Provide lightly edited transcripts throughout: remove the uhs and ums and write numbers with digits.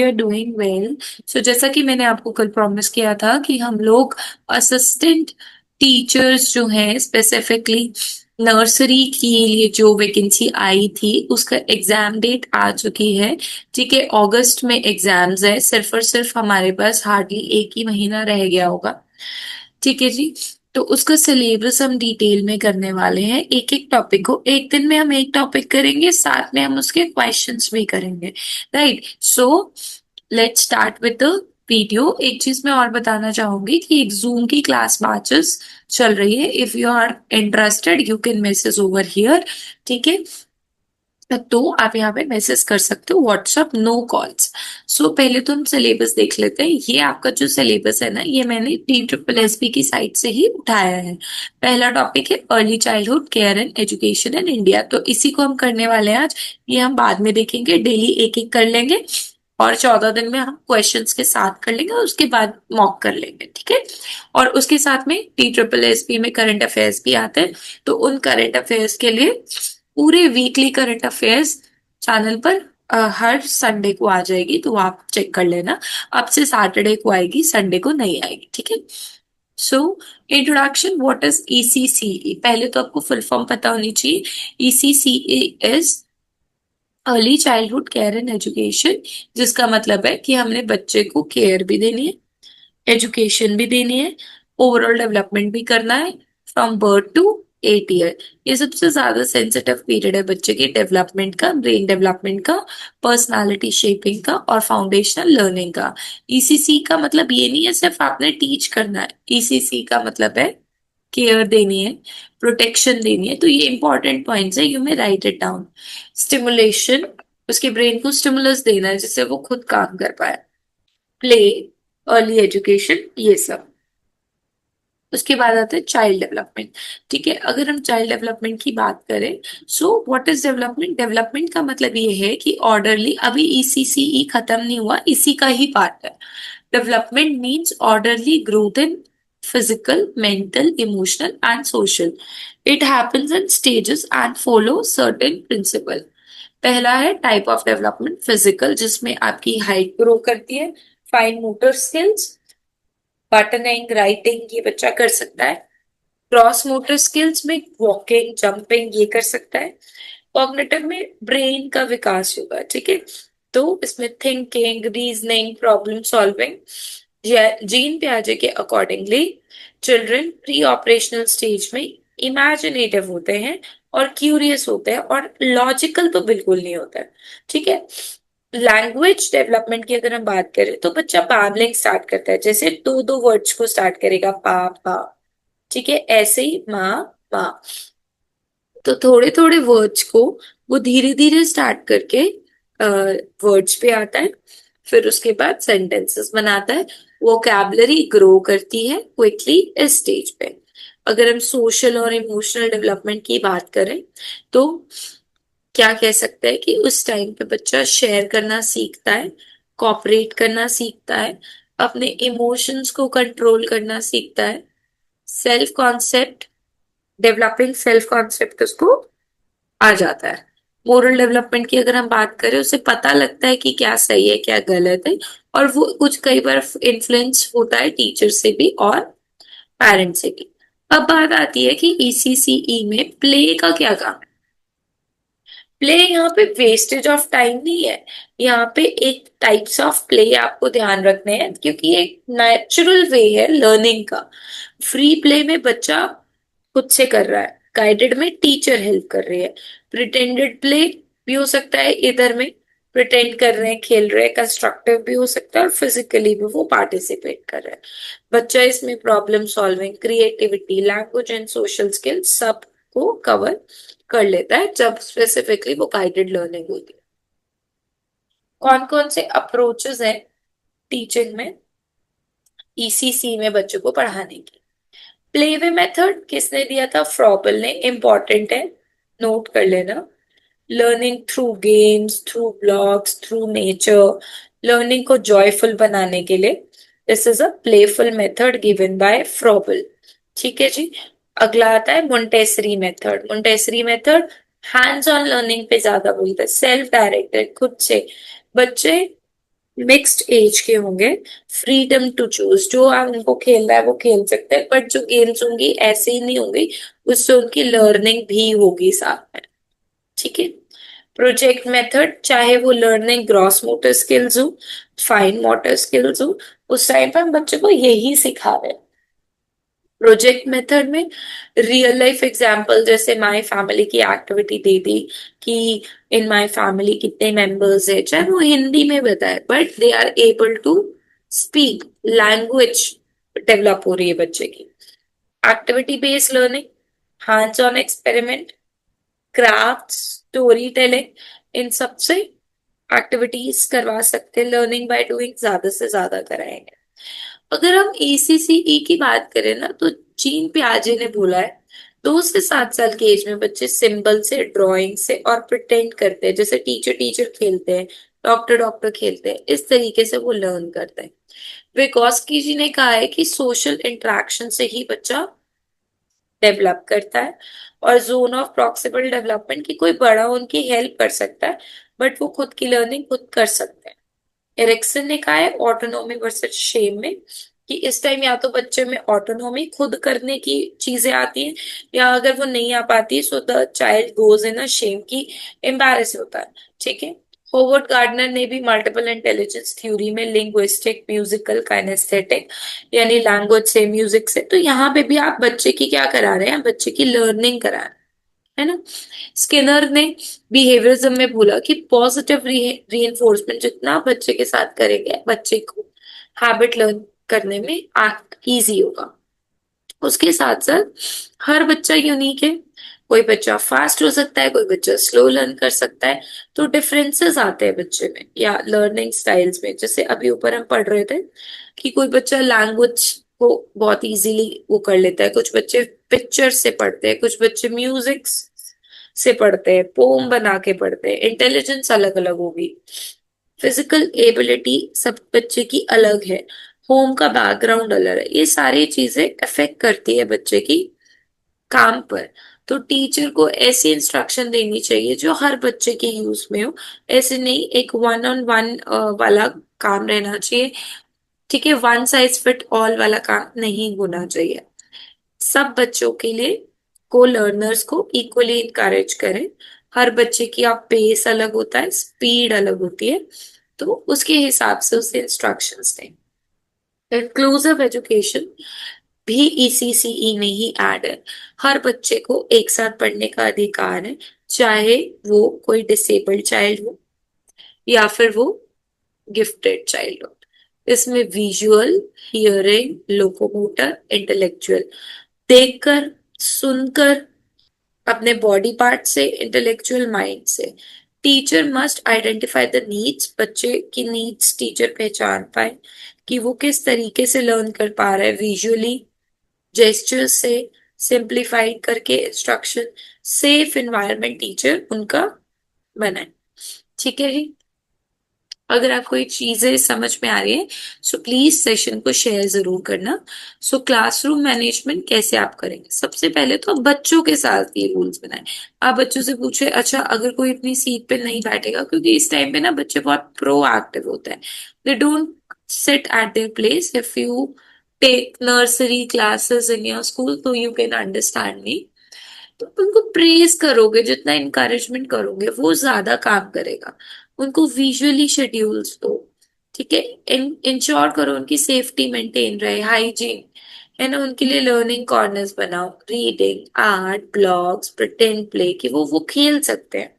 Are doing well. सो जैसा कि मैंने आपको कल प्रॉमिस किया था कि हम लोग असिस्टेंट टीचर्स जो हैं स्पेसिफिकली नर्सरी के लिए जो वैकेंसी आई थी उसका एग्जाम डेट आ चुकी है। ठीक है, अगस्त में एग्जाम्स है, सिर्फ और सिर्फ हमारे पास हार्डली एक ही महीना रह गया होगा। ठीक है जी। तो उसका सिलेबस हम डिटेल में करने वाले हैं, एक एक टॉपिक को एक दिन में हम एक टॉपिक करेंगे, साथ में हम उसके क्वेश्चंस भी करेंगे। Right. So let's start with the video. एक चीज मैं और बताना चाहूंगी कि एक जूम की क्लास बैचेस चल रही है। If you are interested you can message over here. ठीक है, तो आप यहाँ पे मैसेज कर सकते हो, व्हाट्सअप नो कॉल्स। सो पहले तो हम सिलेबस देख लेते हैं। ये आपका जो सिलेबस है ना, ये मैंने TSSB की साइट से ही उठाया है। पहला टॉपिक है early childhood care and education in India, तो इसी को हम करने वाले हैं आज। ये हम बाद में देखेंगे, डेली एक एक कर लेंगे और 14 दिन में हम क्वेश्चंस के साथ कर लेंगे और उसके बाद मॉक कर लेंगे। ठीक है, और उसके साथ में TSSB में करंट अफेयर्स भी आते हैं, तो उन करंट अफेयर्स के लिए पूरे वीकली करंट अफेयर्स चैनल पर हर संडे को आ जाएगी, तो आप चेक कर लेना। अब से सैटरडे को आएगी, संडे को नहीं आएगी। ठीक है। So introduction, what is ECCE? पहले तो आपको फुल फॉर्म पता होनी चाहिए। ECCE is early childhood care and education, जिसका मतलब है कि हमने बच्चे को केयर भी देनी है, एजुकेशन भी देनी है, ओवरऑल डेवलपमेंट भी करना है, फ्रॉम बर्थ टू 8 ईयर। ये सबसे ज्यादा सेंसिटिव पीरियड है बच्चे के डेवलपमेंट का, ब्रेन डेवलपमेंट का, पर्सनालिटी शेपिंग का और फाउंडेशनल लर्निंग का। ECC का मतलब ये नहीं है सिर्फ आपने टीच करना है। ECC का मतलब है केयर देनी है, प्रोटेक्शन देनी है। तो ये इंपॉर्टेंट पॉइंट्स है, you may right it down. Stimulation, उसके ब्रेन को स्टिमुलस देना है जिससे वो खुद काम कर पाए। प्ले, अर्ली एजुकेशन, ये सब। उसके बाद आता है चाइल्ड डेवलपमेंट। ठीक है, अगर हम चाइल्ड डेवलपमेंट की बात करें, so what is development? Development का मतलब ये है कि ऑर्डरली, अभी ECCE खत्म नहीं हुआ, इसी का ही पार्ट है। Development means orderly growth in physical, mental, emotional and social. It happens in stages and follow certain principle. पहला है टाइप ऑफ डेवलपमेंट फिजिकल, जिसमें आपकी हाइट ग्रो करती है, fine motor skills, buttoning, writing ये बच्चा कर सकता है। क्रॉस मोटर स्किल्स में वॉकिंग, जंपिंग ये कर सकता है। कॉग्निटिव में ब्रेन का विकास होगा। ठीक है, तो इसमें thinking, reasoning, problem solving. Jean पियाजे के accordingly children pre operational stage में इमेजिनेटिव होते हैं और क्यूरियस होते हैं, और लॉजिकल तो बिल्कुल नहीं होता है। ठीक है। लैंग्वेज डेवलपमेंट की अगर हम बात करें तो बच्चा बैबलिंग स्टार्ट करता है, जैसे दो दो वर्ड्स को स्टार्ट करेगा, पा पा। ठीक है, ऐसे ही माँ माँ। तो थोड़े थोड़े वर्ड्स को वो धीरे धीरे स्टार्ट करके वर्ड्स पे आता है, फिर उसके बाद सेंटेंसेस बनाता है। वोकैबलरी ग्रो करती है क्विकली इस स्टेज पे। अगर हम सोशल और इमोशनल डेवलपमेंट की बात करें तो क्या कह सकते हैं कि उस टाइम पे बच्चा शेयर करना सीखता है, कॉपरेट करना सीखता है, अपने इमोशंस को कंट्रोल करना सीखता है, self concept, developing self concept उसको आ जाता है। मोरल डेवलपमेंट की अगर हम बात करें, उसे पता लगता है कि क्या सही है क्या गलत है, और वो कुछ कई बार इन्फ्लुएंस होता है टीचर से भी और पेरेंट्स से भी। अब बात आती है कि ECCE में प्ले का क्या काम है। प्ले यहाँ पे वेस्टेज ऑफ टाइम नहीं है, यहाँ पे एक टाइप्स ऑफ प्ले आपको ध्यान रखने हैं, क्योंकि ये एक नेचुरल वे है लर्निंग का। फ्री प्ले में बच्चा खुद से कर रहा है, गाइडेड में टीचर हेल्प कर रही है। प्रिटेंडेड प्ले भी हो सकता है, इधर में प्रिटेंड कर रहे हैं, खेल रहे हैं, कंस्ट्रक्टिव भी हो सकता है, और फिजिकली भी वो पार्टिसिपेट कर रहे हैं। बच्चा इसमें problem solving, creativity, language and social skills सब को कवर कर लेता है जब स्पेसिफिकली वो गाइडेड लर्निंग होती है। कौन कौन से अप्रोचेस हैं टीचिंग में, ECC में बच्चों को पढ़ाने की? प्लेवे मेथड किसने दिया था? फ्रॉबल ने। इंपॉर्टेंट है, नोट कर लेना। Learning through games, through blogs, through nature, learning को जॉयफुल बनाने के लिए this is a playful method given by Froebel. ठीक है जी। अगला आता है Montessori method. Montessori method hands on learning पे ज्यादा बोलता है, सेल्फ डायरेक्टेड, खुद से। बच्चे मिक्स्ड एज के होंगे, फ्रीडम टू चूज, जो आप उनको खेलना है वो खेल सकते हैं, बट जो गेम्स होंगी ऐसे ही नहीं होंगी, उससे उनकी लर्निंग भी होगी साथ में। ठीक है। प्रोजेक्ट मेथड, चाहे वो लर्निंग ग्रॉस मोटर स्किल्स हो, फाइन मोटर स्किल्स हो, उस टाइम पर हम बच्चे को यही सिखा रहे हैं। प्रोजेक्ट मेथड में रियल लाइफ एग्जांपल, जैसे माय फैमिली की एक्टिविटी दे दी कि इन माय फैमिली कितने मेंबर्स है, चाहे वो हिंदी में बताए, but they are able to speak, language develop हो रही है बच्चे की। Activity based learning, hands on experiment, craft, story telling, इन सब से एक्टिविटीज करवा सकते हैं, लर्निंग बाय डूइंग ज्यादा से ज्यादा कराएंगे। अगर हम ACCE की बात करें ना, तो जीन पियाजे ने बोला है 2 से 7 साल की एज में बच्चे सिंबल से, ड्राइंग से और प्रिटेंड करते हैं, जैसे टीचर टीचर खेलते हैं, डॉक्टर डॉक्टर खेलते हैं, इस तरीके से वो लर्न करते हैं। विगोस्की जी ने कहा है कि सोशल इंटरेक्शन से ही बच्चा डेवलप करता है, और जोन ऑफ प्रॉक्सिमल डेवलपमेंट की कोई बड़ा उनकी हेल्प कर सकता है, बट वो खुद की लर्निंग खुद कर सकते हैं। एरिक्सन ने कहा है ऑटोनॉमी वर्सेस शेम में, कि इस टाइम या तो बच्चे में ऑटोनॉमी खुद करने की चीजें आती हैं, या अगर वो नहीं आ पाती so the child goes in a shame, की एम्बैरेस होता है। ठीक है। होवर्ड गार्डनर ने भी मल्टीपल इंटेलिजेंस थ्योरी में लिंग्विस्टिक, म्यूजिकल, काइनेस्थेटिक, यानी लैंग्वेज से, म्यूजिक से, तो यहाँ पे भी आप बच्चे की क्या करा रहे हैं, बच्चे की लर्निंग करा रहे हैं, है ना। स्किनर ने बिहेवियरिज्म में बोला कि पॉजिटिव रीइंफोर्समेंट जितना बच्चे के साथ करेंगे, बच्चे को हैबिट लर्न करने में इजी होगा। उसके साथ साथ हर बच्चा यूनिक है, कोई बच्चा फास्ट हो सकता है, कोई बच्चा स्लो लर्न कर सकता है, तो डिफरेंसेस आते हैं बच्चे में या लर्निंग स्टाइल्स में। जैसे अभी ऊपर हम पढ़ रहे थे कि कोई बच्चा लैंग्वेज को बहुत इजीली वो कर लेता है, कुछ बच्चे पिक्चर से पढ़ते हैं, कुछ बच्चे म्यूजिक से पढ़ते हैं, पोम बना के पढ़ते हैं, इंटेलिजेंस अलग अलग होगी। फिजिकल एबिलिटी सब बच्चे की अलग है, होम का बैकग्राउंड अलग है, ये सारी चीजें अफेक्ट करती है बच्चे की काम पर। तो टीचर को ऐसी इंस्ट्रक्शन देनी चाहिए जो हर बच्चे के यूज में हो, ऐसे नहीं एक वन ऑन वन वाला काम रहना चाहिए। ठीक है, वन साइज फिट ऑल वाला काम नहीं होना चाहिए। सब बच्चों के लिए को लर्नर्स को इक्वली इंकरेज करें। हर बच्चे की आप पेस अलग होता है, स्पीड अलग होती है, तो उसके हिसाब से उसे इंस्ट्रक्शंस दें। इंक्लूसिव एजुकेशन भी ECCE में ही ऐड है। हर बच्चे को एक साथ पढ़ने का अधिकार है, चाहे वो कोई डिसेबल्ड चाइल्ड हो या फिर वो गिफ्टेड चाइल्ड हो। इसमें विजुअल, हियरिंग, लोकोमोटर, इंटेलेक्चुअल, देखकर, सुनकर, अपने बॉडी पार्ट से, इंटेलेक्चुअल माइंड से। Teacher must identify the needs, बच्चे की नीड्स टीचर पहचान पाए कि वो किस तरीके से लर्न कर पा रहा है, विजुअली, जेस्चर्स से, सिंप्लीफाइड करके इंस्ट्रक्शन, सेफ एनवायरनमेंट टीचर उनका बनाए। ठीक है जी। अगर आपको ये चीजें समझ में आ रही है, सो प्लीज सेशन को शेयर जरूर करना। सो क्लासरूम मैनेजमेंट कैसे आप करेंगे, सबसे पहले तो आप बच्चों के साथ ये रूल्स बनाए। आप बच्चों से पूछे, अच्छा अगर कोई अपनी सीट पे नहीं बैठेगा, क्योंकि इस टाइम पे ना बच्चे बहुत प्रोएक्टिव होते हैं, they don't sit at their place. If you take nursery classes in your school तो यू कैन अंडरस्टैंड मी। तो उनको प्रेज करोगे, जितना इंकरेजमेंट करोगे वो ज्यादा काम करेगा। उनको विजुअली शेड्यूल्स दो। ठीक है। इंश्योर करो उनकी सेफ्टी मेंटेन रहे, हाइजीन, है ना। उनके लिए लर्निंग कॉर्नर्स बनाओ, reading, art, blogs, pretend play, कि वो खेल सकते हैं।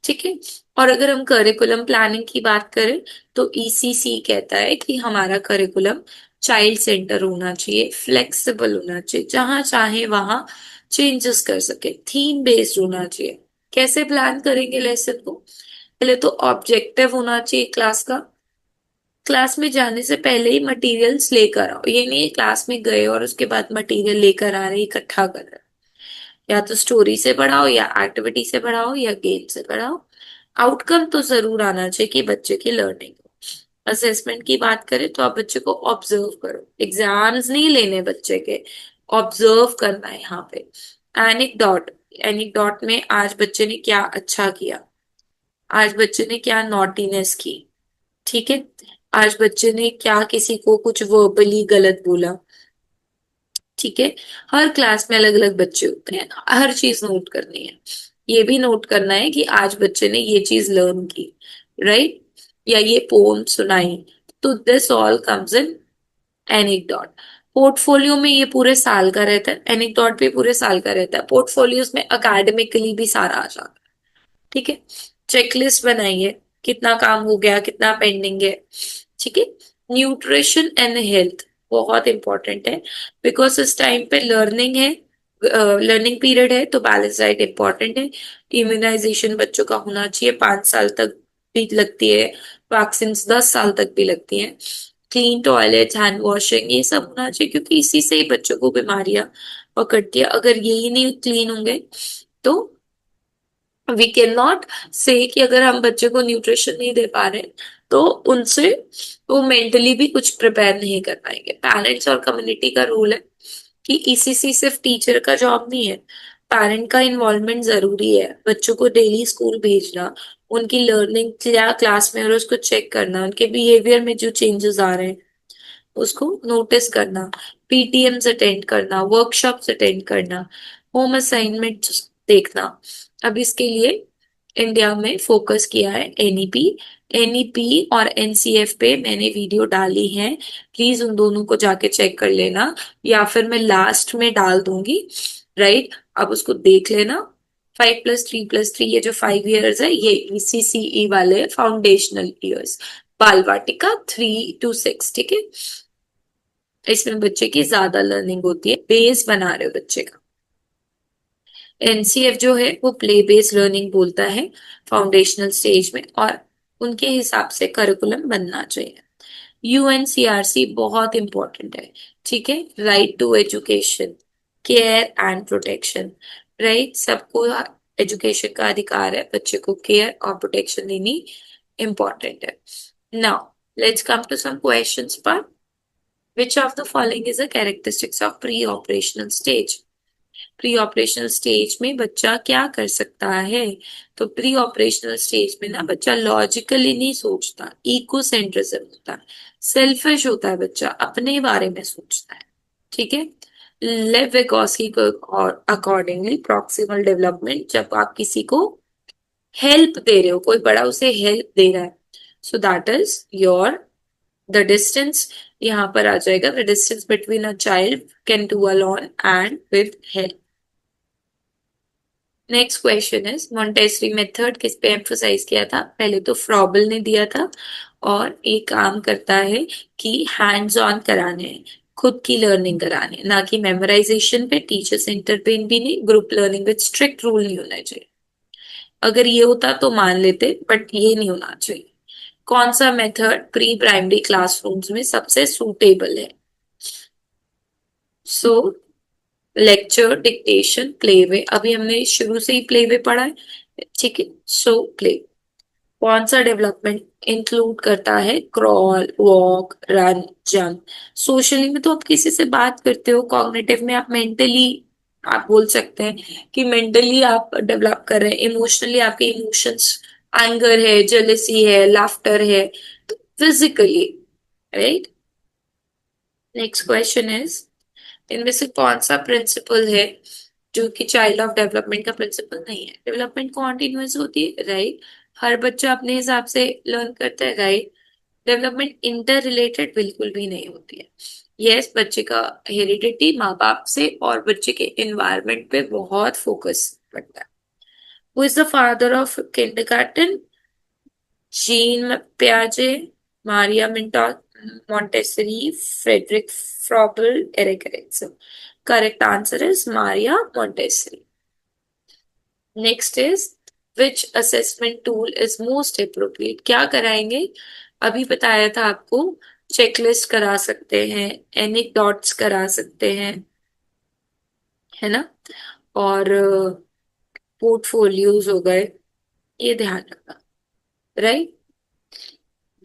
ठीक है। और अगर हम करिकुलम प्लानिंग की बात करें, तो ECC कहता है कि हमारा करिकुलम चाइल्ड सेंटर होना चाहिए, फ्लेक्सिबल होना चाहिए, जहां चाहे वहां चेंजेस कर सके, थीम बेस्ड होना चाहिए। कैसे प्लान करेंगे लेसन को, पहले तो ऑब्जेक्टिव होना चाहिए क्लास का। क्लास में जाने से पहले ही मटेरियल्स लेकर आओ, ये नहीं क्लास में गए और उसके बाद मटेरियल लेकर आ रहे, इकट्ठा कर रहे। या तो स्टोरी से पढ़ाओ, या एक्टिविटी से पढ़ाओ, या गेम से पढ़ाओ। आउटकम तो जरूर आना चाहिए कि बच्चे की लर्निंग हो। असेसमेंट की बात करें तो आप बच्चे को ऑब्जर्व करो, एग्जाम्स नहीं लेने बच्चे के, ऑब्जर्व करना है यहाँ पे। एनिकडॉट, एनिकडॉट में आज बच्चे ने क्या अच्छा किया, आज बच्चे ने क्या नॉटीनेस की, ठीक है। आज बच्चे ने क्या किसी को कुछ वर्बली गलत बोला, ठीक है। हर क्लास में अलग अलग बच्चे होते हैं, हर चीज नोट करनी है। ये भी नोट करना है कि आज बच्चे ने ये चीज लर्न की, राइट, या ये पोम सुनाई। तो this all comes in anecdote. Portfolio में ये पूरे साल का रहता है, एनेक्डोट भी पूरे साल का रहता है। पोर्टफोलियोज में अकेडमिकली भी सारा आ जाता है, ठीक है। चेकलिस्ट बनाइए, कितना काम हो गया, कितना पेंडिंग है, ठीक है। न्यूट्रिशन एंड हेल्थ बहुत इंपॉर्टेंट है, बिकॉज इस टाइम पे लर्निंग है, लर्निंग पीरियड है, तो बैलेंस डाइट इंपॉर्टेंट है। इम्यूनाइजेशन बच्चों का होना चाहिए, 5 साल तक भी लगती है, वैक्सीन 10 साल तक भी लगती है। क्लीन टॉयलेट, हैंड वॉशिंग, ये सब होना चाहिए, क्योंकि इसी से ही बच्चों को बीमारियां पकड़ती है। अगर यही नहीं क्लीन होंगे तो वी कैन नॉट से कि अगर हम बच्चे को न्यूट्रिशन नहीं दे पा रहे हैं, तो उनसे वो मेंटली भी कुछ प्रिपेयर नहीं कर पाएंगे। पेरेंट्स और कम्युनिटी का रोल है कि ईसीसी सिर्फ टीचर का जॉब नहीं है, पेरेंट का इन्वॉल्वमेंट जरूरी है। बच्चों को डेली स्कूल भेजना, उनकी लर्निंग क्या क्लास में, और उसको चेक करना, उनके बिहेवियर में जो चेंजेस आ रहे हैं उसको नोटिस करना, पीटीएम्स अटेंड करना, वर्कशॉप्स अटेंड करना, होम असाइनमेंट देखना। अब इसके लिए इंडिया में फोकस किया है एनईपी। एनईपी और एनसीएफ पे मैंने वीडियो डाली है, प्लीज उन दोनों को जाके चेक कर लेना, या फिर मैं लास्ट में डाल दूंगी, राइट। अब उसको देख लेना। 5+3+3, ये जो 5 इयर्स है, ये ईसीसीई वाले फाउंडेशनल ईयर्स, बाल वाटिका 3 to 6, ठीक है। इसमें बच्चे की ज्यादा लर्निंग होती है, बेस बना रहे हो बच्चे का। एनसीएफ जो है वो प्ले बेस्ड लर्निंग बोलता है फाउंडेशनल स्टेज में, और उनके हिसाब से करिकुलम बनना चाहिए। यूएनसीआरसी बहुत इंपॉर्टेंट है, ठीक है। Right to education, care and protection, right. सबको एजुकेशन का अधिकार है, बच्चे को केयर और प्रोटेक्शन देनी इंपॉर्टेंट है। Now let's come to some questions पर Which of the following is a characteristics of pre-operational stage? Pre operational stage में बच्चा क्या कर सकता है? तो प्री ऑपरेशनल स्टेज में ना बच्चा लॉजिकली नहीं सोचता, इको सेंट्रिज्म होता है, सेल्फिश होता है, बच्चा अपने बारे में सोचता है, ठीक है। लेव विगोस्की को अकॉर्डिंगली प्रॉक्सिमल डेवलपमेंट, जब आप किसी को हेल्प दे रहे हो, कोई बड़ा उसे हेल्प दे रहा है, so that is your the distance. यहाँ पर आ जाएगा the distance between a child can do alone and with help. Next question is Montessori method किस पे एम्फोसाइज किया था? पहले तो फ्रॉबल ने दिया था, और ये काम करता है कि हैंड्स ऑन कराने हैं, खुद की लर्निंग कराने, ना कि मेमोराइजेशन पे। टीचर्स इंटरवेन भी नहीं, group learning with strict rule नहीं होना चाहिए। अगर ये होता तो मान लेते, बट ये नहीं होना चाहिए। कौन सा मेथड प्री प्राइमरी क्लासरूम्स में सबसे सूटेबल है? सो लेक्चर, डिक्टेशन, प्लेवे। अभी हमने शुरू से ही प्लेवे पढ़ा है, ठीक है। सो प्ले कौन सा डेवलपमेंट इंक्लूड करता है? Crawl, walk, run, jump. Socially में तो आप किसी से बात करते हो, कॉग्निटिव में आप मेंटली, आप बोल सकते हैं कि मेंटली आप डेवलप कर रहे हैं, इमोशनली आपके इमोशंस, एंगर है, जेलसी है, लाफ्टर है, तो physically, right. Next question is इनमें से कौन सा प्रिंसिपल है जो कि चाइल्ड ऑफ डेवलपमेंट का प्रिंसिपल नहीं है? डेवलपमेंट कॉन्टिन्यूअस होती है, राइट। हर बच्चा अपने हिसाब से लर्न करता है, राइट। डेवलपमेंट इंटर रिलेटेड बिल्कुल भी नहीं होती है। यस, बच्चे का हेरिडिटी, माँ बाप से और बच्चे के एनवायरनमेंट पे बहुत फोकस पड़ता है। Who is the father of kindergarten? Jean पियाजे, मारिया मिंटो Montessori, Frederick Frobel, Eric Erikson. Correct answer is Maria Montessori. Next is which assessment tool is most appropriate? क्या कराएंगे? अभी बताया था आपको, चेकलिस्ट करा सकते हैं, एनेक्डोट्स करा सकते हैं, है ना, और पोर्टफोलियोज हो गए, ये ध्यान रखना, राइट।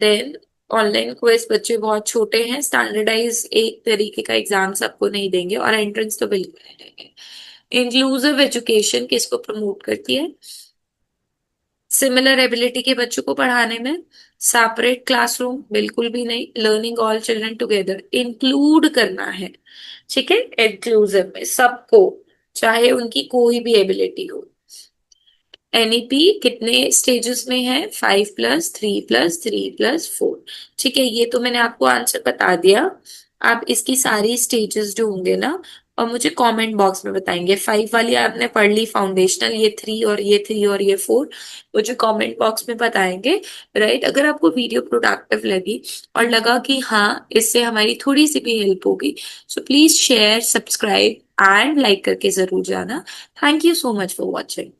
देन ऑनलाइन क्विज, बच्चे बहुत छोटे हैं, स्टैंडर्डाइज एक तरीके का एग्जाम सबको नहीं देंगे, और एंट्रेंस तो बिल्कुल नहीं देंगे। इंक्लूसिव एजुकेशन किसको प्रमोट करती है? सिमिलर एबिलिटी के बच्चों को पढ़ाने में, सेपरेट क्लासरूम बिल्कुल भी नहीं, learning all children together include करना है। ठीक है, इंक्लूसिव में सबको, चाहे उनकी कोई भी एबिलिटी हो। एनईपी कितने स्टेजेस में है? 5+3+3+4। ठीक है, ये तो मैंने आपको आंसर बता दिया। आप इसकी सारी स्टेजेस जो होंगे ना, और मुझे कमेंट बॉक्स में बताएंगे। 5 वाली आपने पढ़ ली फाउंडेशनल, ये 3 और ये 3 और ये 4, मुझे कमेंट बॉक्स में बताएंगे। राइट, अगर आपको वीडियो प्रोडक्टिव लगी और लगा कि हाँ इससे हमारी थोड़ी सी भी हेल्प होगी, so please share, subscribe and like करके जरूर जाना। Thank you so much for watching.